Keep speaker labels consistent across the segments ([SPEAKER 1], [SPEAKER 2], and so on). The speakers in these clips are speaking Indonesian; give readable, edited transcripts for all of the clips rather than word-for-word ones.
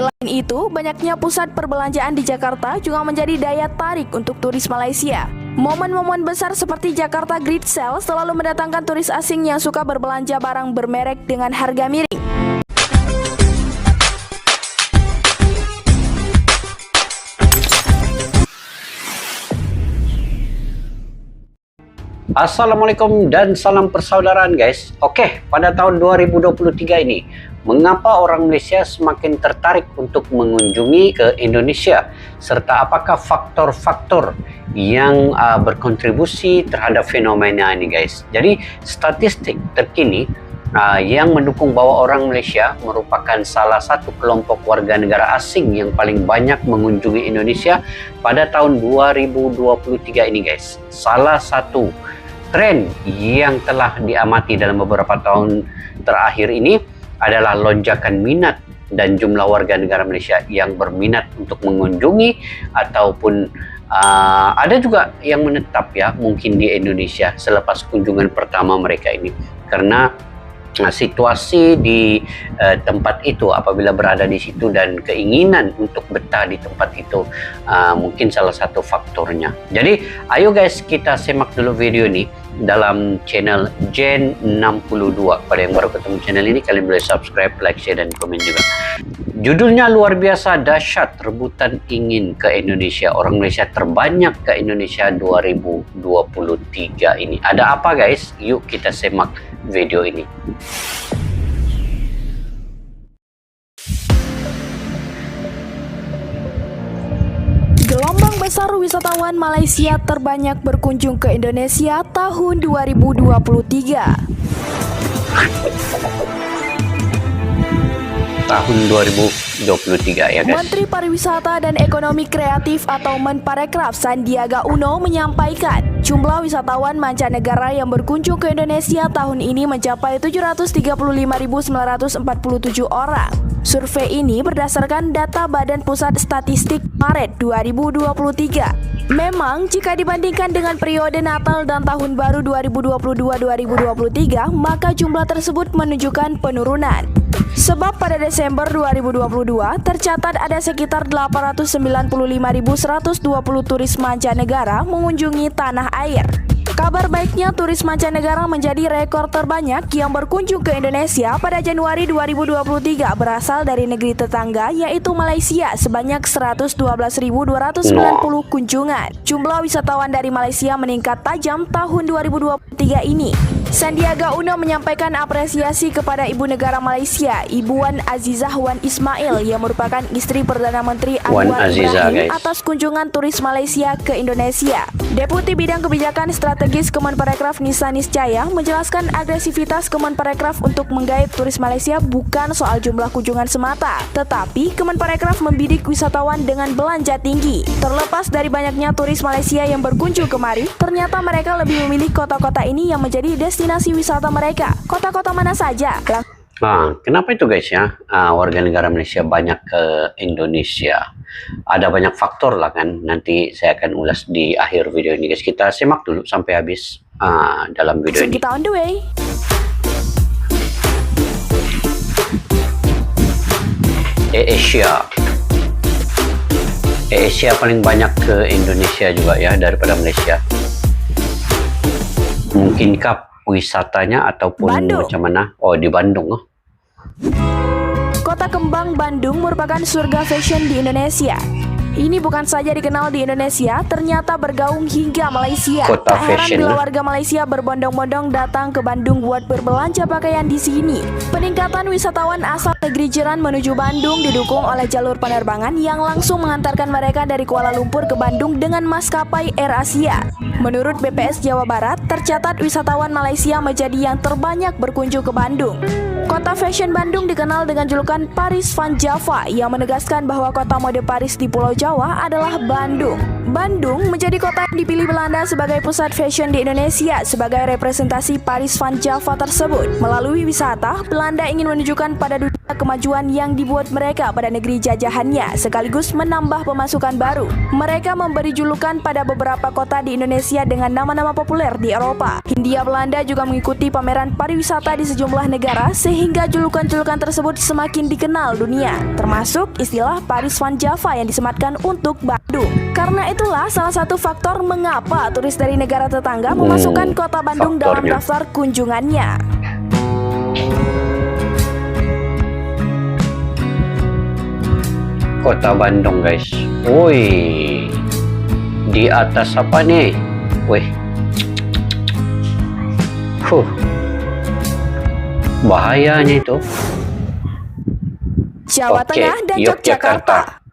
[SPEAKER 1] Selain itu, banyaknya pusat perbelanjaan di Jakarta juga menjadi daya tarik untuk turis Malaysia. Momen-momen besar seperti Jakarta Great Sale selalu mendatangkan turis asing yang suka berbelanja barang bermerek dengan harga miring.
[SPEAKER 2] Assalamualaikum dan salam persaudaraan guys. Oke, pada tahun 2023 ini, mengapa orang Malaysia semakin tertarik untuk mengunjungi ke Indonesia? Serta apakah faktor-faktor yang berkontribusi terhadap fenomena ini guys? Jadi, statistik terkini yang mendukung bahwa orang Malaysia merupakan salah satu kelompok warga negara asing yang paling banyak mengunjungi Indonesia pada tahun 2023 ini guys. Salah satu tren yang telah diamati dalam beberapa tahun terakhir ini adalah lonjakan minat dan jumlah warga negara Malaysia yang berminat untuk mengunjungi ataupun ada juga yang menetap ya mungkin di Indonesia selepas kunjungan pertama mereka ini, karena situasi di tempat itu apabila berada di situ dan keinginan untuk betah di tempat itu mungkin salah satu faktornya. Jadi ayo guys, kita simak dulu video ini dalam channel Gen 62. Pada yang baru ketemu channel ini, kalian boleh subscribe, like, share, dan komen juga. Judulnya luar biasa dahsyat, rebutan ingin ke Indonesia. Orang Malaysia terbanyak ke Indonesia 2023 ini. Ada apa guys? Yuk kita simak video ini.
[SPEAKER 1] Gelombang besar wisatawan Malaysia terbanyak berkunjung ke Indonesia tahun 2023.
[SPEAKER 2] Tahun 2023 ya guys.
[SPEAKER 1] Menteri Pariwisata dan Ekonomi Kreatif atau Menparekraf Sandiaga Uno menyampaikan jumlah wisatawan mancanegara yang berkunjung ke Indonesia tahun ini mencapai 735.947 orang. Survei ini berdasarkan data Badan Pusat Statistik Maret 2023. Memang jika dibandingkan dengan periode Natal dan Tahun Baru 2022-2023, maka jumlah tersebut menunjukkan penurunan. Sebab pada Desember 2022 tercatat ada sekitar 895.120 turis mancanegara mengunjungi tanah air. Kabar baiknya, turis mancanegara menjadi rekor terbanyak yang berkunjung ke Indonesia pada Januari 2023 berasal dari negeri tetangga yaitu Malaysia sebanyak 112.290 kunjungan. Jumlah wisatawan dari Malaysia meningkat tajam tahun 2023 ini. Sandiaga Uno menyampaikan apresiasi kepada Ibu Negara Malaysia, Ibu Wan Azizah Wan Ismail yang merupakan istri Perdana Menteri Anwar Ibrahim atas kunjungan turis Malaysia ke Indonesia. Deputi Bidang Kebijakan Strategis Kemenparekraf Nisa Niscaya menjelaskan agresivitas Kemenparekraf untuk menggait turis Malaysia bukan soal jumlah kunjungan semata, tetapi Kemenparekraf membidik wisatawan dengan belanja tinggi. Terlepas dari banyaknya turis Malaysia yang berkunjung kemari, ternyata mereka lebih memilih kota-kota ini yang menjadi destinasi wisata mereka. Kota-kota mana saja?
[SPEAKER 2] Kenapa itu guys ya, warga negara Malaysia banyak ke Indonesia? Ada banyak faktor lah kan, nanti saya akan ulas di akhir video ini guys. Kita simak dulu sampai habis dalam video ini.
[SPEAKER 1] Kita on the way.
[SPEAKER 2] Asia paling banyak ke Indonesia juga ya daripada Malaysia. Mungkinkah wisatanya ataupun
[SPEAKER 1] Bandung.
[SPEAKER 2] Macam mana? Oh, di Bandung.
[SPEAKER 1] Kota Kembang Bandung merupakan surga fashion di Indonesia. Ini bukan saja dikenal di Indonesia, ternyata bergaung hingga Malaysia. Tak heran bila warga Malaysia berbondong-bondong datang ke Bandung buat berbelanja pakaian di sini. Peningkatan wisatawan asal negeri jiran menuju Bandung didukung oleh jalur penerbangan yang langsung mengantarkan mereka dari Kuala Lumpur ke Bandung dengan maskapai AirAsia. Menurut BPS Jawa Barat, tercatat wisatawan Malaysia menjadi yang terbanyak berkunjung ke Bandung. Kota fashion Bandung dikenal dengan julukan Paris Van Java yang menegaskan bahwa kota mode Paris di Pulau Jawa adalah Bandung. Bandung menjadi kota yang dipilih Belanda sebagai pusat fashion di Indonesia sebagai representasi Paris Van Java tersebut. Melalui wisata, Belanda ingin menunjukkan pada dunia kemajuan yang dibuat mereka pada negeri jajahannya sekaligus menambah pemasukan baru. Mereka memberi julukan pada beberapa kota di Indonesia Malaysia dengan nama-nama populer di Eropa. Hindia Belanda juga mengikuti pameran pariwisata di sejumlah negara sehingga julukan-julukan tersebut semakin dikenal dunia, termasuk istilah Paris Van Java yang disematkan untuk Bandung. Karena itulah salah satu faktor mengapa turis dari negara tetangga memasukkan kota Bandung dalam daftar kunjungannya.
[SPEAKER 2] Kota Bandung guys. Woi, di atas apa nih? Wih, bahayanya itu.
[SPEAKER 1] Jawa Tengah dan Yogyakarta.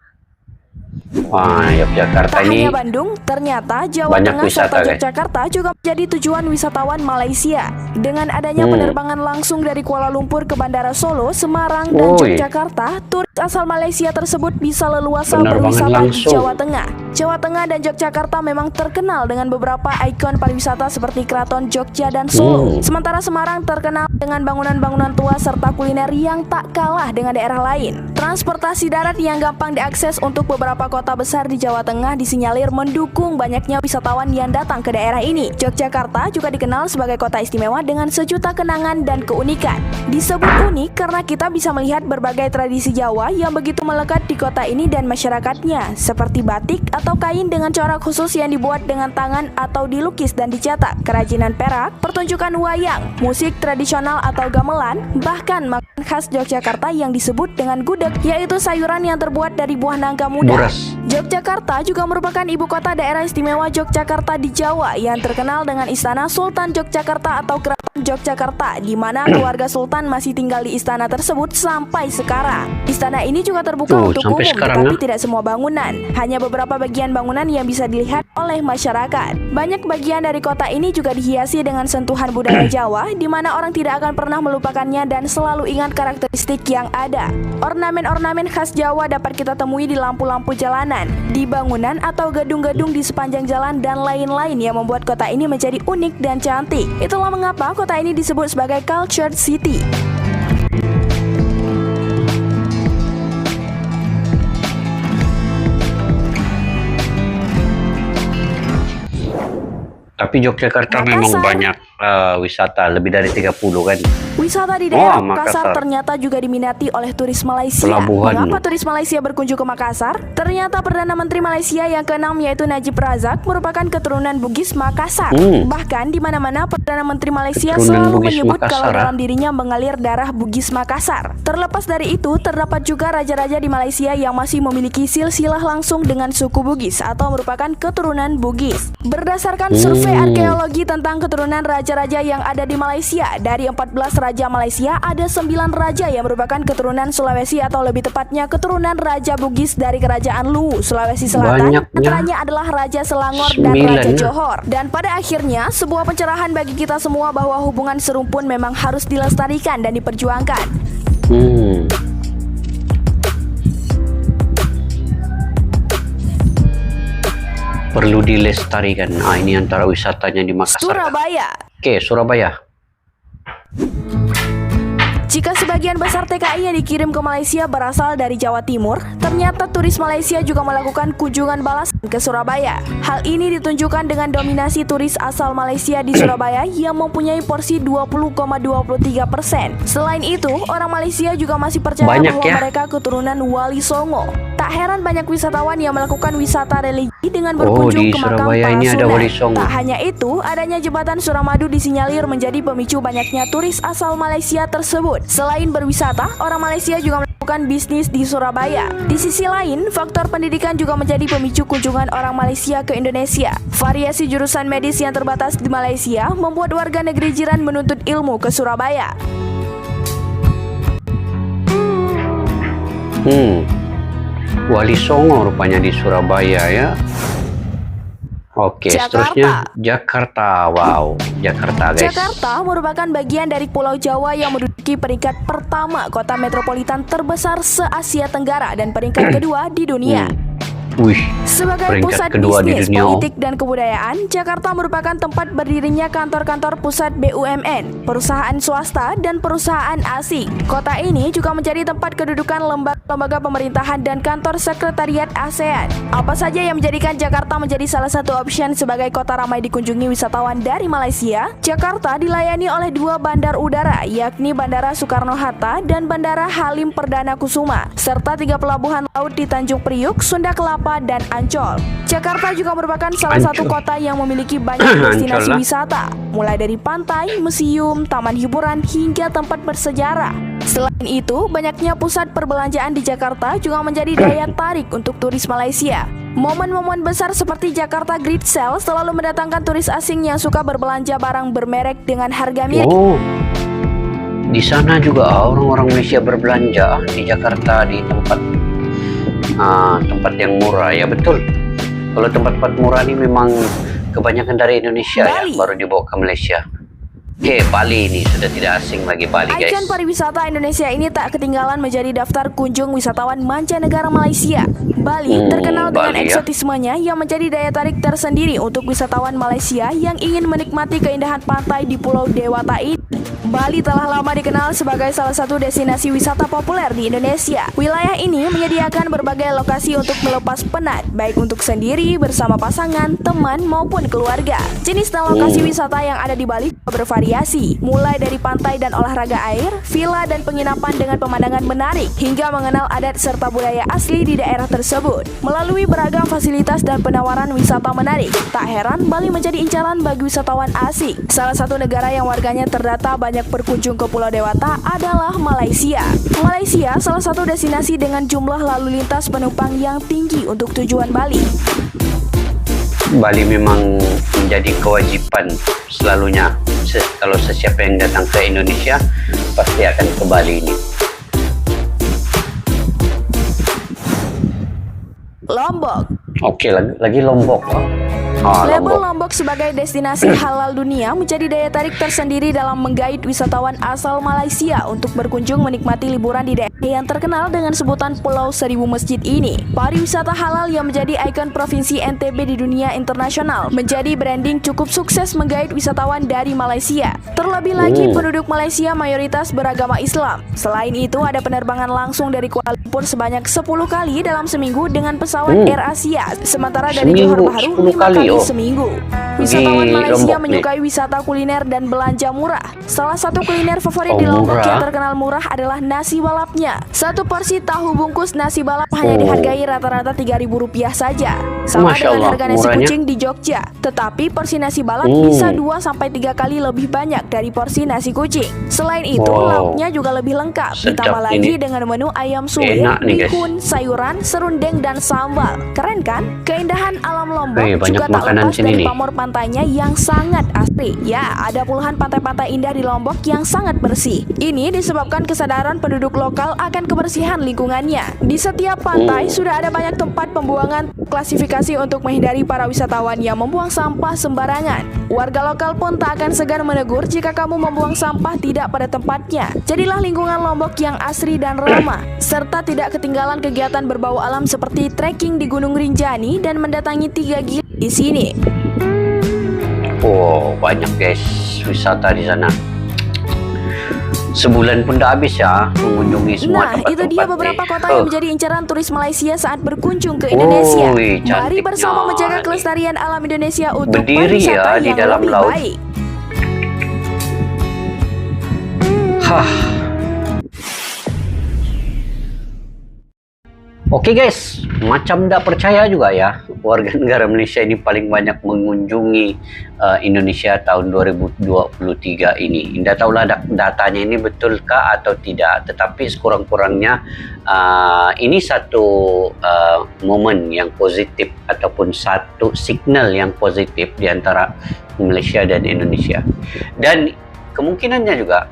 [SPEAKER 2] Wah, Yogyakarta
[SPEAKER 1] Tak
[SPEAKER 2] ini
[SPEAKER 1] hanya Bandung, ternyata Jawa
[SPEAKER 2] banyak
[SPEAKER 1] Tengah
[SPEAKER 2] wisata,
[SPEAKER 1] serta
[SPEAKER 2] guys.
[SPEAKER 1] Yogyakarta juga menjadi tujuan wisatawan Malaysia. Dengan adanya penerbangan langsung dari Kuala Lumpur ke Bandara Solo, Semarang, dan Yogyakarta, turis asal Malaysia tersebut bisa leluasa berwisata di Jawa Tengah. Jawa Tengah dan Yogyakarta memang terkenal dengan beberapa ikon pariwisata seperti Keraton Jogja dan Solo. Sementara Semarang terkenal dengan bangunan-bangunan tua serta kuliner yang tak kalah dengan daerah lain. Transportasi darat yang gampang diakses untuk beberapa kota besar di Jawa Tengah disinyalir mendukung banyaknya wisatawan yang datang ke daerah ini. Yogyakarta juga dikenal sebagai kota istimewa dengan sejuta kenangan dan keunikan. Disebut unik karena kita bisa melihat berbagai tradisi Jawa yang begitu melekat di kota ini dan masyarakatnya, seperti batik atau kain dengan corak khusus yang dibuat dengan tangan atau dilukis dan dicetak, kerajinan perak, pertunjukan wayang, musik tradisional atau gamelan, bahkan makanan khas Yogyakarta yang disebut dengan gudeg, yaitu sayuran yang terbuat dari buah nangka muda. Yogyakarta juga merupakan ibu kota daerah istimewa Yogyakarta di Jawa yang terkenal dengan Istana Sultan Yogyakarta atau Keraton Yogyakarta, di mana keluarga Sultan masih tinggal di istana tersebut sampai sekarang. Istana ini juga terbuka untuk umum, tetapi tidak semua bangunan. Hanya beberapa bagian bangunan yang bisa dilihat oleh masyarakat. Banyak bagian dari kota ini juga dihiasi dengan sentuhan budaya Jawa, di mana orang tidak akan pernah melupakannya dan selalu ingat karakteristik yang ada. Ornamen-ornamen khas Jawa dapat kita temui di lampu-lampu jalanan, di bangunan atau gedung-gedung di sepanjang jalan dan lain-lain yang membuat kota ini menjadi unik dan cantik. Itulah mengapa kota ini disebut sebagai Cultured City.
[SPEAKER 2] Tapi Yogyakarta memang banyak wisata, lebih dari 30 kan.
[SPEAKER 1] Wisata di daerah Makassar ternyata juga diminati oleh turis Malaysia. Mengapa turis Malaysia berkunjung ke Makassar? Ternyata Perdana Menteri Malaysia yang ke-6 yaitu Najib Razak merupakan keturunan Bugis Makassar. Bahkan di mana-mana Perdana Menteri Malaysia selalu menyebut kalau dalam dirinya mengalir darah Bugis Makassar. Terlepas dari itu, terdapat juga raja-raja di Malaysia yang masih memiliki silsilah langsung dengan suku Bugis atau merupakan keturunan Bugis. Berdasarkan survei arkeologi tentang keturunan raja-raja yang ada di Malaysia, dari 14 raja Malaysia ada 9 raja yang merupakan keturunan Sulawesi atau lebih tepatnya keturunan Raja Bugis dari Kerajaan Luwu, Sulawesi Selatan. Antaranya adalah Raja Selangor dan Raja Johor. Dan pada akhirnya sebuah pencerahan bagi kita semua bahwa hubungan serumpun memang harus dilestarikan dan diperjuangkan.
[SPEAKER 2] Perlu dilestarikan. Nah, ini antara wisatanya di Makassar.
[SPEAKER 1] Surabaya.
[SPEAKER 2] Oke, Surabaya.
[SPEAKER 1] Jika sebagian besar TKI yang dikirim ke Malaysia berasal dari Jawa Timur, ternyata turis Malaysia juga melakukan kunjungan balasan ke Surabaya. Hal ini ditunjukkan dengan dominasi turis asal Malaysia di Surabaya yang mempunyai porsi 20,23%. Selain itu, orang Malaysia juga masih percaya bahwa mereka keturunan Wali Songo. Tak heran banyak wisatawan yang melakukan wisata religi dengan berkunjung ke makam para sunan. Tak hanya itu, adanya jembatan Suramadu disinyalir menjadi pemicu banyaknya turis asal Malaysia tersebut. Selain berwisata, orang Malaysia juga melakukan bisnis di Surabaya. Di sisi lain, faktor pendidikan juga menjadi pemicu kunjungan orang Malaysia ke Indonesia. Variasi jurusan medis yang terbatas di Malaysia membuat warga negeri jiran menuntut ilmu ke Surabaya.
[SPEAKER 2] Wali Songo rupanya di Surabaya ya. Oke, seterusnya Jakarta. Wow, Jakarta guys.
[SPEAKER 1] Jakarta merupakan bagian dari Pulau Jawa yang menduduki peringkat pertama kota metropolitan terbesar se-Asia Tenggara dan peringkat kedua di dunia.
[SPEAKER 2] Wih,
[SPEAKER 1] Sebagai
[SPEAKER 2] peringkat
[SPEAKER 1] pusat
[SPEAKER 2] kedua di
[SPEAKER 1] bisnis,
[SPEAKER 2] dunia.
[SPEAKER 1] politik, dan kebudayaan, Jakarta merupakan tempat berdirinya kantor-kantor pusat BUMN, perusahaan swasta, dan perusahaan asing. Kota ini juga menjadi tempat kedudukan lembaga pemerintahan dan kantor sekretariat ASEAN. Apa saja yang menjadikan Jakarta menjadi salah satu option sebagai kota ramai dikunjungi wisatawan dari Malaysia? Jakarta dilayani oleh dua bandar udara, yakni Bandara Soekarno-Hatta dan Bandara Halim Perdana Kusuma, serta 3 pelabuhan laut di Tanjung Priuk, Sunda Kelapa, dan Ancol. Jakarta juga merupakan salah satu kota yang memiliki banyak destinasi wisata, mulai dari pantai, museum, taman hiburan, hingga tempat bersejarah. Selain itu, banyaknya pusat perbelanjaan di Jakarta juga menjadi daya tarik untuk turis Malaysia. Momen-momen besar seperti Jakarta Great Sale selalu mendatangkan turis asing yang suka berbelanja barang bermerek dengan harga miring.
[SPEAKER 2] Oh, di sana juga orang-orang Malaysia berbelanja di Jakarta di tempat yang murah. Ya betul. Kalau tempat-tempat murah ini memang kebanyakan dari Indonesia
[SPEAKER 1] Bali.
[SPEAKER 2] ya, baru dibawa ke Malaysia. Oke, Bali ini sudah tidak asing lagi Bali, guys.
[SPEAKER 1] Ikon pariwisata Indonesia ini tak ketinggalan menjadi daftar kunjung wisatawan mancanegara Malaysia. Bali terkenal dengan
[SPEAKER 2] Bali, ya.
[SPEAKER 1] eksotismenya yang menjadi daya tarik tersendiri untuk wisatawan Malaysia yang ingin menikmati keindahan pantai di Pulau Dewata ini. Bali telah lama dikenal sebagai salah satu destinasi wisata populer di Indonesia. Wilayah ini menyediakan berbagai lokasi untuk melepas penat, baik untuk sendiri, bersama pasangan, teman, maupun keluarga. Jenis dan lokasi wisata yang ada di Bali bervariasi, mulai dari pantai dan olahraga air, villa dan penginapan dengan pemandangan menarik, hingga mengenal adat serta budaya asli di daerah tersebut. Melalui beragam fasilitas dan penawaran wisata menarik, tak heran Bali menjadi incaran bagi wisatawan asing. Salah satu negara yang warganya terdata banyak berkunjung ke Pulau Dewata adalah Malaysia. Malaysia salah satu destinasi dengan jumlah lalu lintas penumpang yang tinggi untuk tujuan Bali.
[SPEAKER 2] Bali memang menjadi kewajiban selalunya. Kalau sesiapa yang datang ke Indonesia pasti akan ke Bali ini.
[SPEAKER 1] Lombok.
[SPEAKER 2] Oke, lagi Lombok.
[SPEAKER 1] Label Lombok sebagai destinasi halal dunia menjadi daya tarik tersendiri dalam menggait wisatawan asal Malaysia untuk berkunjung menikmati liburan di daerah yang terkenal dengan sebutan Pulau Seribu Masjid ini. Pariwisata halal yang menjadi ikon provinsi NTB di dunia internasional menjadi branding cukup sukses menggait wisatawan dari Malaysia. Terlebih lagi penduduk Malaysia mayoritas beragama Islam. Selain itu ada penerbangan langsung dari Kuala Lumpur sebanyak 10 kali dalam seminggu dengan pesawat Air Asia. Sementara dari Johor Bahru 5 kali seminggu. Wisatawan Malaysia menyukai wisata kuliner dan belanja murah. Salah satu kuliner favorit di Lombok yang terkenal murah adalah nasi balapnya. Satu porsi tahu bungkus nasi balap hanya dihargai rata-rata Rp3.000 saja. Sama dengan harga nasi kucing di Jogja. Tetapi porsi nasi balap bisa 2-3 kali lebih banyak dari porsi nasi kucing. Selain itu, lauknya juga lebih lengkap. Ditambah lagi dengan menu ayam suwir, bihun, sayuran, serundeng, dan sambal. Keren kan? Keindahan alam Lombok juga tak lepas dari pamor pantainya yang sangat asri. Ya, ada puluhan pantai-pantai indah di Lombok yang sangat bersih. Ini disebabkan kesadaran penduduk lokal akan kebersihan lingkungannya. Di setiap pantai sudah ada banyak tempat pembuangan klasifikasi untuk menghindari para wisatawan yang membuang sampah sembarangan. Warga lokal pun tak akan segan menegur jika kamu membuang sampah tidak pada tempatnya. Jadilah lingkungan Lombok yang asri dan ramah, serta tidak ketinggalan kegiatan berbau alam seperti trekking di Gunung Rinjani dan mendatangi 3 gili di sini.
[SPEAKER 2] Oh, banyak guys wisata di sana. Sebulan pun dah habis ya mengunjungi semua tempat-tempat.
[SPEAKER 1] Itu dia beberapa kota yang menjadi incaran turis Malaysia saat berkunjung ke Indonesia. Mari bersama menjaga kelestarian alam Indonesia untuk pariwisata yang lebih baik.
[SPEAKER 2] Oke guys, macam tak percaya juga ya, warga negara Malaysia ini paling banyak mengunjungi Indonesia tahun 2023 ini. Tidak tahulah datanya ini betulkah atau tidak, tetapi sekurang-kurangnya ini satu momen yang positif ataupun satu signal yang positif di antara Malaysia dan Indonesia. Dan kemungkinannya juga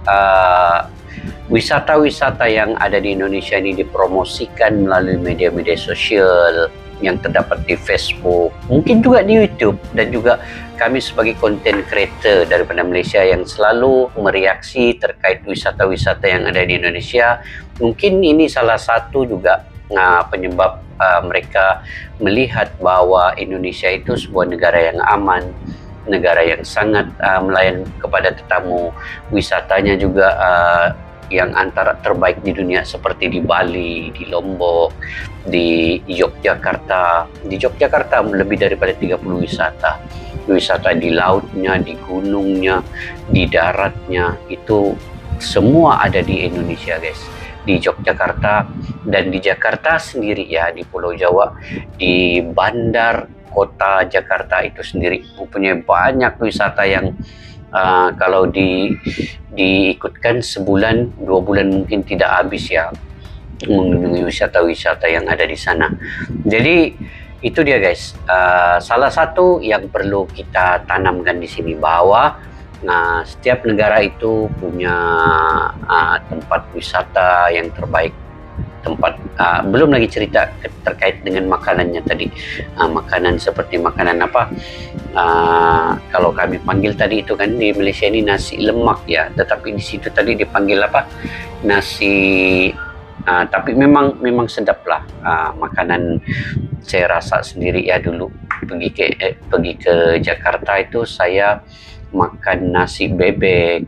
[SPEAKER 2] wisata-wisata yang ada di Indonesia ini dipromosikan melalui media-media sosial yang terdapat di Facebook, mungkin juga di YouTube, dan juga kami sebagai content creator daripada Malaysia yang selalu mereaksi terkait wisata-wisata yang ada di Indonesia. Mungkin ini salah satu juga penyebab mereka melihat bahwa Indonesia itu sebuah negara yang aman, negara yang sangat melayan kepada tetamu, wisatanya juga yang antara terbaik di dunia, seperti di Bali, di Lombok, di Yogyakarta. Di Yogyakarta lebih daripada 30 wisata di lautnya, di gunungnya, di daratnya, itu semua ada di Indonesia guys, di Yogyakarta. Dan di Jakarta sendiri ya, di Pulau Jawa, di bandar kota Jakarta itu sendiri mempunyai banyak wisata yang kalau diikutkan sebulan 2 bulan mungkin tidak habis ya, mengunjungi wisata-wisata yang ada di sana. Jadi itu dia guys, salah satu yang perlu kita tanamkan di sini, bahwa setiap negara itu punya tempat wisata yang terbaik. Belum lagi cerita terkait dengan makanannya tadi, makanan seperti makanan apa, kalau kami panggil tadi itu kan di Malaysia ini nasi lemak ya, tetapi di situ tadi dipanggil apa, nasi, tapi memang sedap lah makanan. Saya rasa sendiri ya, dulu pergi ke Jakarta itu saya makan nasi bebek,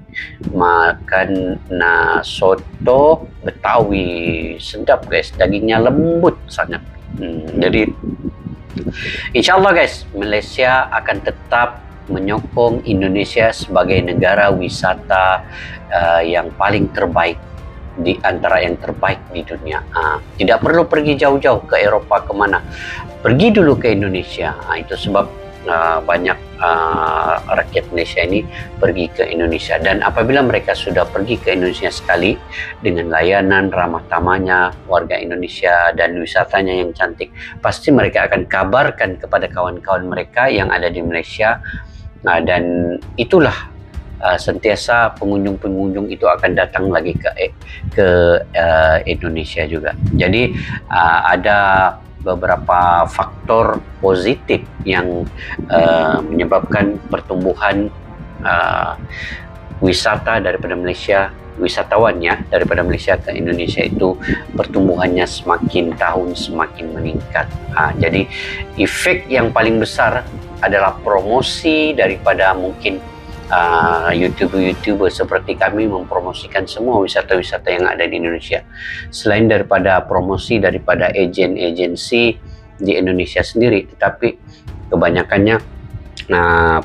[SPEAKER 2] makan soto Betawi, sedap guys, dagingnya lembut sangat. Jadi insyaallah guys, Malaysia akan tetap menyokong Indonesia sebagai negara wisata yang paling terbaik, di antara yang terbaik di dunia. Tidak perlu pergi jauh-jauh ke Eropa kemana, pergi dulu ke Indonesia. Itu sebab banyak rakyat Malaysia ini pergi ke Indonesia, dan apabila mereka sudah pergi ke Indonesia sekali dengan layanan ramah tamahnya warga Indonesia dan wisatanya yang cantik, pasti mereka akan kabarkan kepada kawan-kawan mereka yang ada di Malaysia, dan itulah sentiasa pengunjung-pengunjung itu akan datang lagi ke Indonesia juga. Jadi ada beberapa faktor positif yang menyebabkan pertumbuhan wisata daripada Malaysia, wisatawannya daripada Malaysia ke Indonesia itu pertumbuhannya semakin tahun semakin meningkat. Jadi efek yang paling besar adalah promosi daripada mungkin YouTuber seperti kami mempromosikan semua wisata-wisata yang ada di Indonesia. Selain daripada promosi daripada agensi di Indonesia sendiri, tetapi kebanyakannya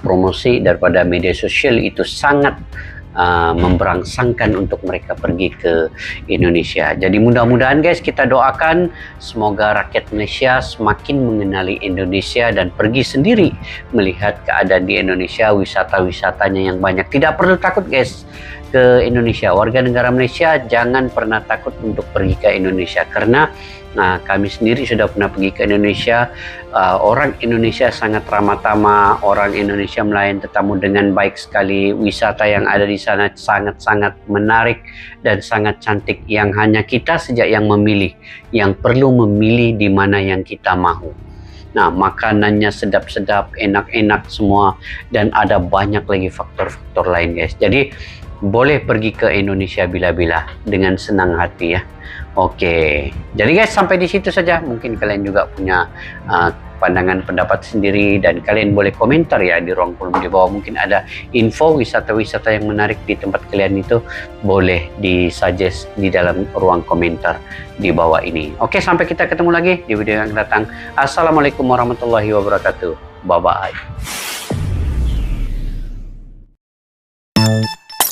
[SPEAKER 2] promosi daripada media sosial itu sangat memberangsangkan untuk mereka pergi ke Indonesia. Jadi mudah-mudahan guys, kita doakan semoga rakyat Malaysia semakin mengenali Indonesia dan pergi sendiri melihat keadaan di Indonesia, wisata-wisatanya yang banyak. Tidak perlu takut guys ke Indonesia. Warga negara Malaysia jangan pernah takut untuk pergi ke Indonesia, karena kami sendiri sudah pernah pergi ke Indonesia. Orang Indonesia sangat ramah tamah, orang Indonesia melayan tetamu dengan baik sekali. Wisata yang ada di sana sangat-sangat menarik dan sangat cantik, yang hanya kita saja yang memilih, yang perlu memilih di mana yang kita mahu. Makanannya sedap-sedap, enak-enak semua, dan ada banyak lagi faktor-faktor lain guys. Jadi boleh pergi ke Indonesia bila-bila dengan senang hati ya. Oke, jadi guys, sampai di situ saja. Mungkin kalian juga punya pandangan pendapat sendiri, dan kalian boleh komentar ya di ruang kolom di bawah. Mungkin ada info wisata-wisata yang menarik di tempat kalian itu, boleh disuggest di dalam ruang komentar di bawah ini. Oke, sampai kita ketemu lagi di video yang akan datang. Assalamualaikum warahmatullahi wabarakatuh. Bye bye.